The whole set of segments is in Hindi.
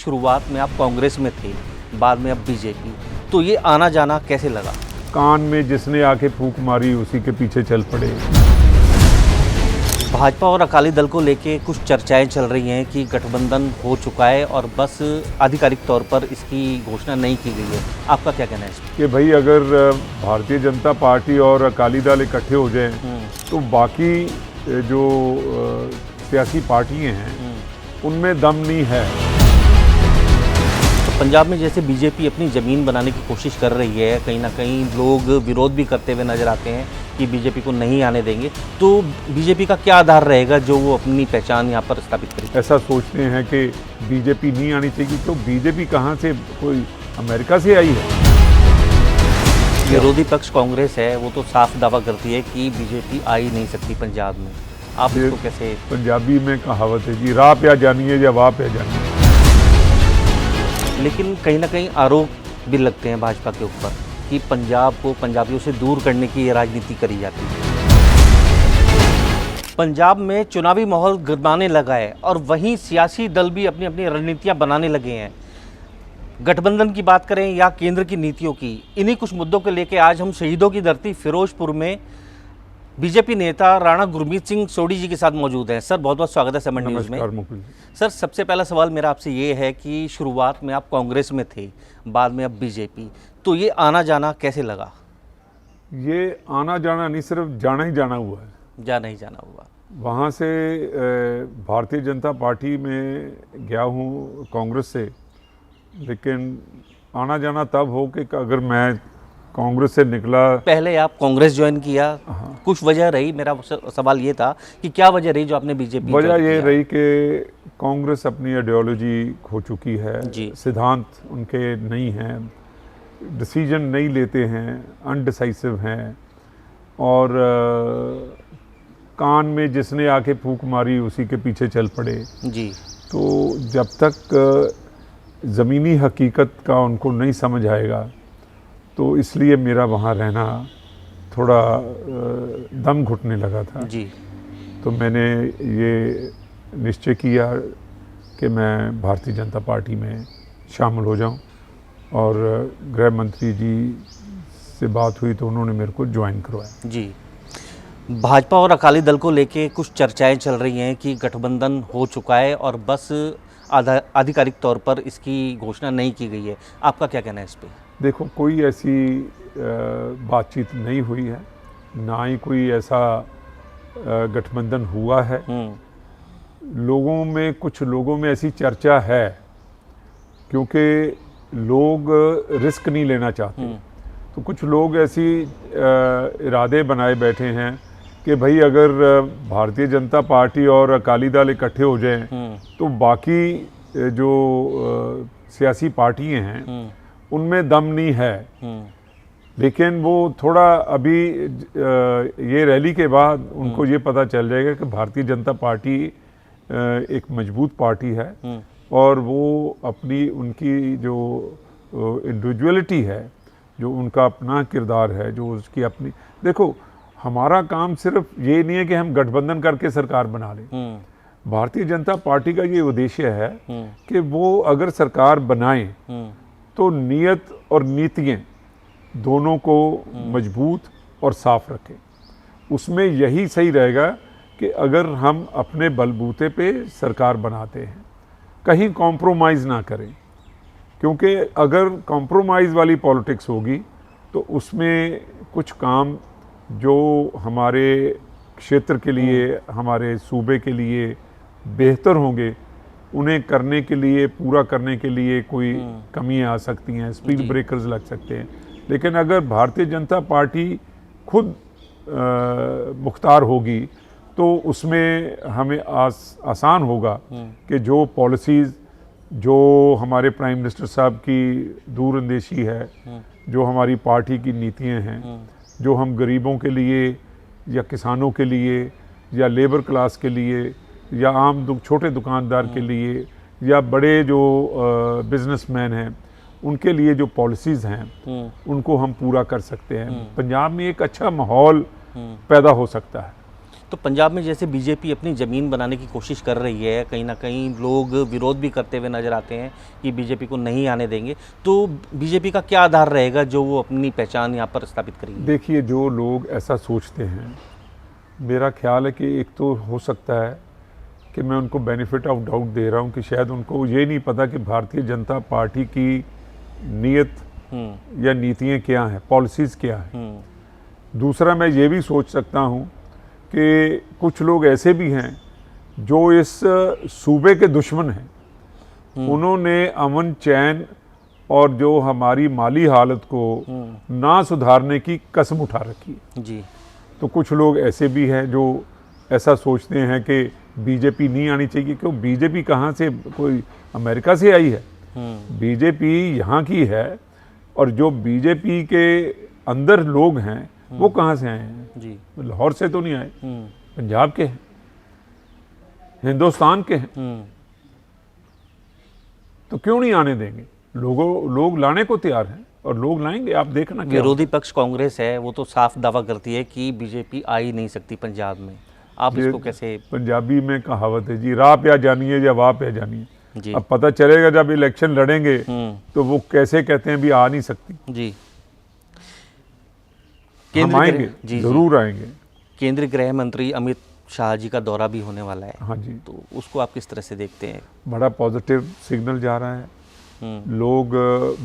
शुरुआत में आप कांग्रेस में थे, बाद में अब बीजेपी, तो ये आना जाना कैसे लगा? कान में जिसने आके फूंक मारी उसी के पीछे चल पड़े। भाजपा और अकाली दल को लेके कुछ चर्चाएं चल रही हैं कि गठबंधन हो चुका है और बस आधिकारिक तौर पर इसकी घोषणा नहीं की गई है। आपका क्या कहना है इस पर? कि भाई अगर भारतीय जनता पार्टी और अकाली दल इकट्ठे हो जाएं तो बाकी जो सियासी पार्टियां हैं उनमें दम नहीं है। तो पंजाब में जैसे बीजेपी अपनी ज़मीन बनाने की कोशिश कर रही है, कहीं ना कहीं लोग विरोध भी करते हुए नजर आते हैं कि बीजेपी को नहीं आने देंगे, तो बीजेपी का क्या आधार रहेगा जो वो अपनी पहचान यहाँ पर स्थापित करेगी? ऐसा सोचते हैं कि बीजेपी नहीं आनी चाहिए, तो बीजेपी कहाँ से, कोई अमेरिका से आई है? विरोधी पक्ष कांग्रेस है, वो तो साफ दावा करती है कि बीजेपी आ ही नहीं सकती पंजाब में। आप इसको कैसे? पंजाबी में कहावत है जी, राह पे जानिए या वाह पे जानिए। लेकिन कहीं ना कहीं आरोप भी लगते हैं भाजपा के ऊपर कि पंजाब को पंजाबियों से दूर करने की ये राजनीति करी जाती है। पंजाब में चुनावी माहौल गरमाने लगा है और वहीं सियासी दल भी अपनी अपनी रणनीतियां बनाने लगे हैं। गठबंधन की बात करें या केंद्र की नीतियों की, इन्हीं कुछ मुद्दों को लेकर आज हम शहीदों की धरती फिरोजपुर में बीजेपी नेता राणा गुरमीत सिंह सोढ़ी जी के साथ मौजूद हैं। सर बहुत बहुत स्वागत है 7 न्यूज़ में। सर सबसे पहला सवाल मेरा आपसे ये है कि शुरुआत में आप कांग्रेस में थे, बाद में अब बीजेपी, तो ये आना जाना कैसे लगा? ये आना जाना नहीं, सिर्फ जाना ही जाना हुआ है। जाना ही जाना हुआ। वहाँ से भारतीय जनता पार्टी में गया हूँ कांग्रेस से, लेकिन आना जाना तब हो कि अगर मैं कांग्रेस से निकला। पहले आप कांग्रेस ज्वाइन किया, कुछ वजह रही, मेरा सवाल ये था कि क्या वजह रही जो आपने बीजेपी? वजह ये रही कि कांग्रेस अपनी आइडियोलॉजी खो चुकी है, सिद्धांत उनके नहीं हैं, डिसीजन नहीं लेते हैं, अनडिसाइसिव हैं, और कान में जिसने आके फूंक मारी उसी के पीछे चल पड़े जी। तो जब तक ज़मीनी हकीकत का उनको नहीं समझ आएगा, तो इसलिए मेरा वहाँ रहना थोड़ा दम घुटने लगा था जी। तो मैंने ये निश्चय किया कि मैं भारतीय जनता पार्टी में शामिल हो जाऊं, और गृह मंत्री जी से बात हुई तो उन्होंने मेरे को ज्वाइन करवाया जी। भाजपा और अकाली दल को लेके कुछ चर्चाएं चल रही हैं कि गठबंधन हो चुका है और बस आधिकारिक तौर पर इसकी घोषणा नहीं की गई है। आपका क्या कहना है इस पर? देखो, कोई ऐसी बातचीत नहीं हुई है, ना ही कोई ऐसा गठबंधन हुआ है। लोगों में, कुछ लोगों में ऐसी चर्चा है क्योंकि लोग रिस्क नहीं लेना चाहते, तो कुछ लोग ऐसी इरादे बनाए बैठे हैं कि भाई अगर भारतीय जनता पार्टी और अकाली दल इकट्ठे हो जाएं तो बाकी जो सियासी पार्टियां हैं उनमें दम नहीं है। लेकिन वो थोड़ा अभी ये रैली के बाद उनको ये पता चल जाएगा कि भारतीय जनता पार्टी एक मजबूत पार्टी है, और वो अपनी, उनकी जो इंडिविजुअलिटी है, जो उनका अपना किरदार है, जो उसकी अपनी, देखो हमारा काम सिर्फ ये नहीं है कि हम गठबंधन करके सरकार बना लें। भारतीय जनता पार्टी का ये उद्देश्य है कि वो अगर सरकार बनाए तो नीयत और नीतियाँ दोनों को मजबूत और साफ रखें। उसमें यही सही रहेगा कि अगर हम अपने बलबूते पे सरकार बनाते हैं, कहीं कॉम्प्रोमाइज़ ना करें, क्योंकि अगर कॉम्प्रोमाइज़ वाली पॉलिटिक्स होगी तो उसमें कुछ काम जो हमारे क्षेत्र के लिए, हमारे सूबे के लिए बेहतर होंगे, उन्हें करने के लिए, पूरा करने के लिए कोई कमियां आ सकती हैं, स्पीड ब्रेकर्स लग सकते हैं। लेकिन अगर भारतीय जनता पार्टी खुद मुख्तार होगी तो उसमें हमें आसान होगा कि जो पॉलिसीज़, जो हमारे प्राइम मिनिस्टर साहब की दूरअंदेशी है, जो हमारी पार्टी की नीतियां हैं, जो हम गरीबों के लिए या किसानों के लिए या लेबर क्लास के लिए या आम छोटे दुकानदार के लिए या बड़े जो बिजनेसमैन हैं उनके लिए जो पॉलिसीज़ हैं उनको हम पूरा कर सकते हैं। पंजाब में एक अच्छा माहौल पैदा हो सकता है। तो पंजाब में जैसे बीजेपी अपनी ज़मीन बनाने की कोशिश कर रही है, कहीं ना कहीं लोग विरोध भी करते हुए नजर आते हैं कि बीजेपी को नहीं आने देंगे, तो बीजेपी का क्या आधार रहेगा जो वो अपनी पहचान यहाँ पर स्थापित करेगी? देखिए, जो लोग ऐसा सोचते हैं, मेरा ख्याल है कि एक तो हो सकता है कि मैं उनको बेनिफिट ऑफ डाउट दे रहा हूँ कि शायद उनको ये नहीं पता कि भारतीय जनता पार्टी की नीयत या नीतियाँ क्या हैं, पॉलिसीज़ क्या हैं। दूसरा, मैं ये भी सोच सकता हूँ कि कुछ लोग ऐसे भी हैं जो इस सूबे के दुश्मन हैं। उन्होंने अमन चैन और जो हमारी माली हालत को ना सुधारने की कसम उठा रखी है जी। तो कुछ लोग ऐसे भी हैं जो ऐसा सोचते हैं कि बीजेपी नहीं आनी चाहिए। क्यों? बीजेपी कहाँ से, कोई अमेरिका से आई है? बीजेपी यहाँ की है, और जो बीजेपी के अंदर लोग हैं वो कहाँ से आए हैं जी? लाहौर से तो नहीं आए, पंजाब के हैं, हिंदुस्तान के हैं। तो क्यों नहीं आने देंगे? लोग लाने को तैयार हैं और लोग लाएंगे, आप देखना। विरोधी पक्ष कांग्रेस है, वो तो साफ दावा करती है कि बीजेपी आ ही नहीं सकती पंजाब में। आप इसको कैसे? पंजाबी में कहावत है जी, राह पे जानिए या वाह पे जानिए। जी। अब पता चलेगा जब इलेक्शन लड़ेंगे तो वो कैसे कहते हैं भी आ नहीं सकती। जी। हम आएंगे, जरूर आएंगे। केंद्रीय गृह मंत्री अमित शाह जी का दौरा भी होने वाला है। हाँ जी। तो उसको आप किस तरह से देखते हैं? बड़ा पॉजिटिव सिग्नल जा रहा है। लोग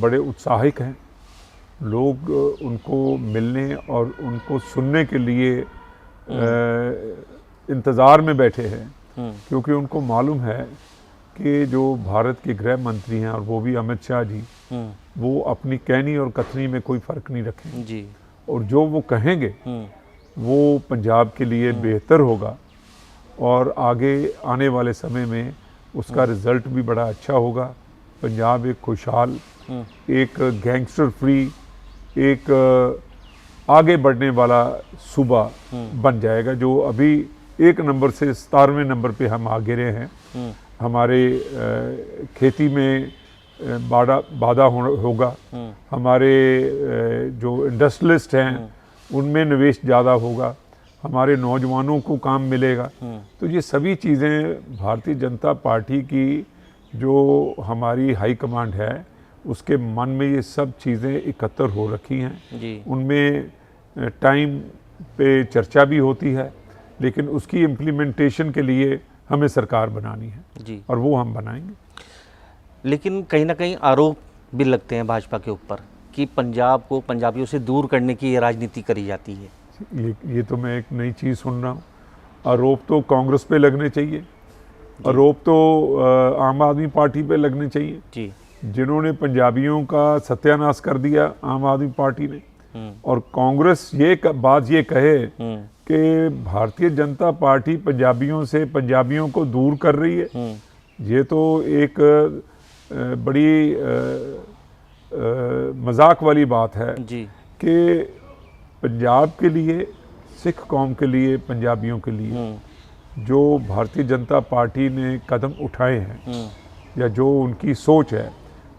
बड़े उत्साहित हैं। लोग उनको मिलने और उनको सुनने के लिए इंतज़ार में बैठे हैं, क्योंकि उनको मालूम है कि जो भारत के गृह मंत्री हैं और वो भी अमित शाह जी, वो अपनी कहनी और कथनी में कोई फ़र्क नहीं रखेंगे जी। और जो वो कहेंगे वो पंजाब के लिए बेहतर होगा, और आगे आने वाले समय में उसका रिज़ल्ट भी बड़ा अच्छा होगा। पंजाब एक खुशहाल, एक गैंगस्टर फ्री, एक आगे बढ़ने वाला सूबा बन जाएगा। जो अभी 1 नंबर से 17वें नंबर पे हम आगे रहे हैं। हमारे खेती में बाधा होगा, हमारे जो इंडस्ट्रियलिस्ट हैं उनमें निवेश ज़्यादा होगा, हमारे नौजवानों को काम मिलेगा। तो ये सभी चीज़ें भारतीय जनता पार्टी की जो हमारी हाई कमांड है उसके मन में ये सब चीज़ें इकट्ठा हो रखी हैं। उनमें टाइम पे चर्चा भी होती है, लेकिन उसकी इम्प्लीमेंटेशन के लिए हमें सरकार बनानी है जी। और वो हम बनाएंगे। लेकिन कहीं ना कहीं आरोप भी लगते हैं भाजपा के ऊपर कि पंजाब को पंजाबियों से दूर करने की ये राजनीति करी जाती है। ये तो मैं एक नई चीज़ सुन रहा हूँ। आरोप तो कांग्रेस पे लगने चाहिए, आरोप तो आम आदमी पार्टी पे लगने चाहिए जी। जिन्होंने पंजाबियों का सत्यानाश कर दिया आम आदमी पार्टी ने, और कांग्रेस ये बात ये कहे कि भारतीय जनता पार्टी पंजाबियों को दूर कर रही है, ये तो एक बड़ी मजाक वाली बात है जी। कि पंजाब के लिए, सिख कौम के लिए, पंजाबियों के लिए जो भारतीय जनता पार्टी ने कदम उठाए हैं या जो उनकी सोच है,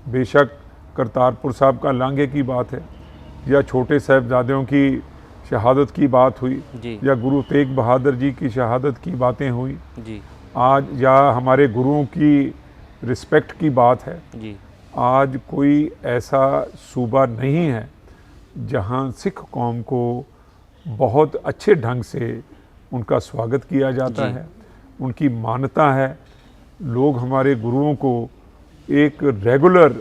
बेशक करतारपुर साहब का लांघे की बात है, या छोटे साहिबजादों की शहादत की बात हुई, या गुरु तेग बहादुर जी की शहादत की बातें हुई जी। आज या हमारे गुरुओं की रिस्पेक्ट की बात है जी। आज कोई ऐसा सूबा नहीं है जहां सिख कौम को बहुत अच्छे ढंग से उनका स्वागत किया जाता है, उनकी मान्यता है। लोग हमारे गुरुओं को एक रेगुलर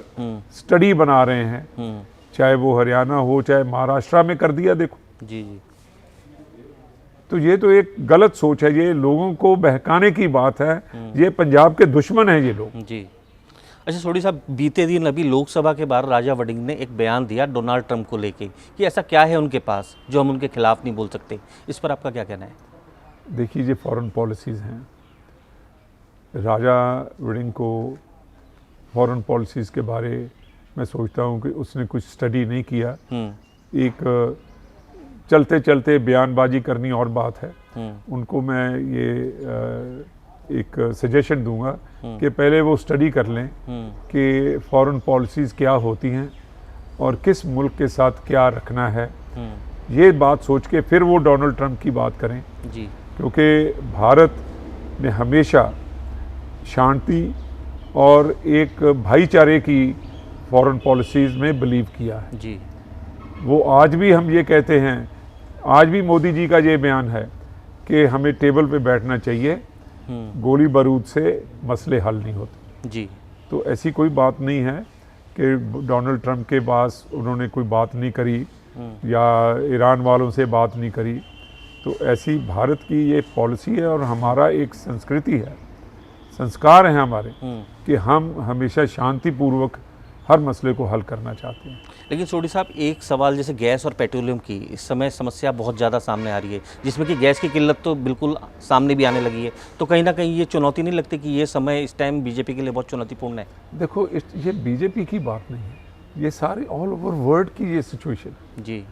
स्टडी बना रहे हैं, चाहे वो हरियाणा हो चाहे महाराष्ट्र में कर दिया देखो जी। तो ये तो एक गलत सोच है, ये लोगों को बहकाने की बात है। ये पंजाब के दुश्मन हैं ये लोग जी। अच्छा सोडी साहब, बीते दिन अभी लोकसभा के बाहर राजा वड़िंग ने एक बयान दिया डोनाल्ड ट्रंप को लेके कि ऐसा क्या है उनके पास जो हम उनके खिलाफ नहीं बोल सकते। इस पर आपका क्या कहना है? देखिए, ये फॉरेन पॉलिसीज़ हैं। राजा वड़िंग को फॉरेन पॉलिसीज़ के बारे मैं सोचता हूँ कि उसने कुछ स्टडी नहीं किया। एक चलते चलते बयानबाजी करनी और बात है। उनको मैं ये एक सजेशन दूंगा कि पहले वो स्टडी कर लें कि फॉरेन पॉलिसीज़ क्या होती हैं और किस मुल्क के साथ क्या रखना है। ये बात सोच के फिर वो डोनाल्ड ट्रंप की बात करें जी। क्योंकि भारत ने हमेशा शांति और एक भाईचारे की फॉरेन पॉलिसीज़ में बिलीव किया है। जी। वो आज भी हम ये कहते हैं, आज भी मोदी जी का ये बयान है कि हमें टेबल पे बैठना चाहिए, गोली बारूद से मसले हल नहीं होते। जी। तो ऐसी कोई बात नहीं है कि डोनाल्ड ट्रंप के पास उन्होंने कोई बात नहीं करी या ईरान वालों से बात नहीं करी। तो ऐसी भारत की ये पॉलिसी है और हमारा एक संस्कृति है, संस्कार हैं हमारे कि हम हमेशा शांतिपूर्वक हर मसले को हल करना चाहते हैं। लेकिन सोढी साहब, एक सवाल जैसे गैस और पेट्रोलियम की इस समय समस्या बहुत ज़्यादा सामने आ रही है, जिसमें कि गैस की किल्लत तो बिल्कुल सामने भी आने लगी है, तो कहीं ना कहीं ये चुनौती नहीं लगती कि ये समय इस टाइम बीजेपी के लिए बहुत चुनौतीपूर्ण है? देखो, ये बीजेपी की बात नहीं है, ये सारी ऑल ओवर वर्ल्ड की ये सिचुएशन है। जी।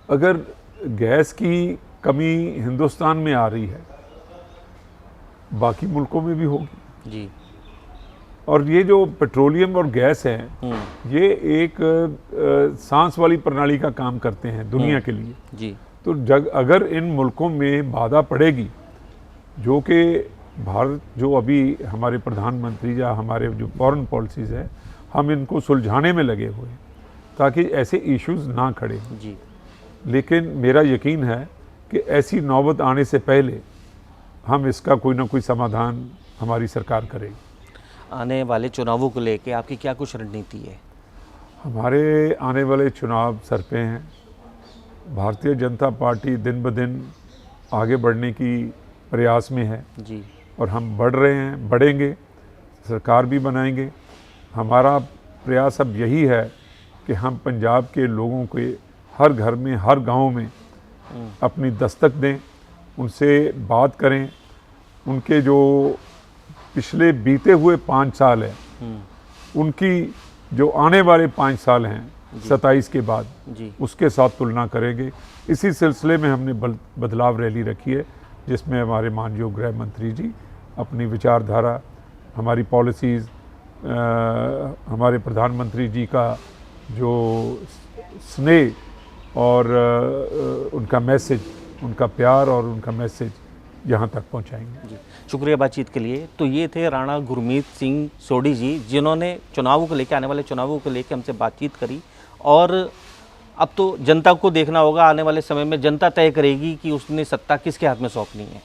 अगर गैस की कमी हिंदुस्तान में आ रही है, बाकी मुल्कों में भी होगी। जी। और ये जो पेट्रोलियम और गैस है, ये एक सांस वाली प्रणाली का काम करते हैं दुनिया के लिए। जी। तो अगर इन मुल्कों में बाधा पड़ेगी, जो कि भारत जो अभी हमारे प्रधानमंत्री या हमारे जो फॉरेन पॉलिसीज़ है, हम इनको सुलझाने में लगे हुए हैं ताकि ऐसे इश्यूज ना खड़े हों। जी। लेकिन मेरा यकीन है कि ऐसी नौबत आने से पहले हम इसका कोई ना कोई समाधान हमारी सरकार करेगी। आने वाले चुनावों को लेके आपकी क्या कुछ रणनीति है? हमारे आने वाले चुनाव सर पे हैं। भारतीय जनता पार्टी दिन ब दिन आगे बढ़ने की प्रयास में है। जी। और हम बढ़ रहे हैं, बढ़ेंगे, सरकार भी बनाएंगे। हमारा प्रयास अब यही है कि हम पंजाब के लोगों के हर घर में, हर गांव में अपनी दस्तक दें, उनसे बात करें, उनके जो पिछले बीते हुए 5 साल हैं, उनकी जो आने वाले 5 साल हैं 27 के बाद, उसके साथ तुलना करेंगे। इसी सिलसिले में हमने बदलाव रैली रखी है, जिसमें हमारे माननीय गृह मंत्री जी अपनी विचारधारा, हमारी पॉलिसीज़, हमारे प्रधानमंत्री जी का जो स्नेह और उनका मैसेज, उनका प्यार और उनका मैसेज यहाँ तक पहुँचाएंगे। जी, शुक्रिया बातचीत के लिए। तो ये थे राणा गुरमीत सिंह सोढी जी, जिन्होंने चुनावों को लेकर, आने वाले चुनावों को लेकर हमसे बातचीत करी। और अब तो जनता को देखना होगा, आने वाले समय में जनता तय करेगी कि उसने सत्ता किसके हाथ में सौंपनी है।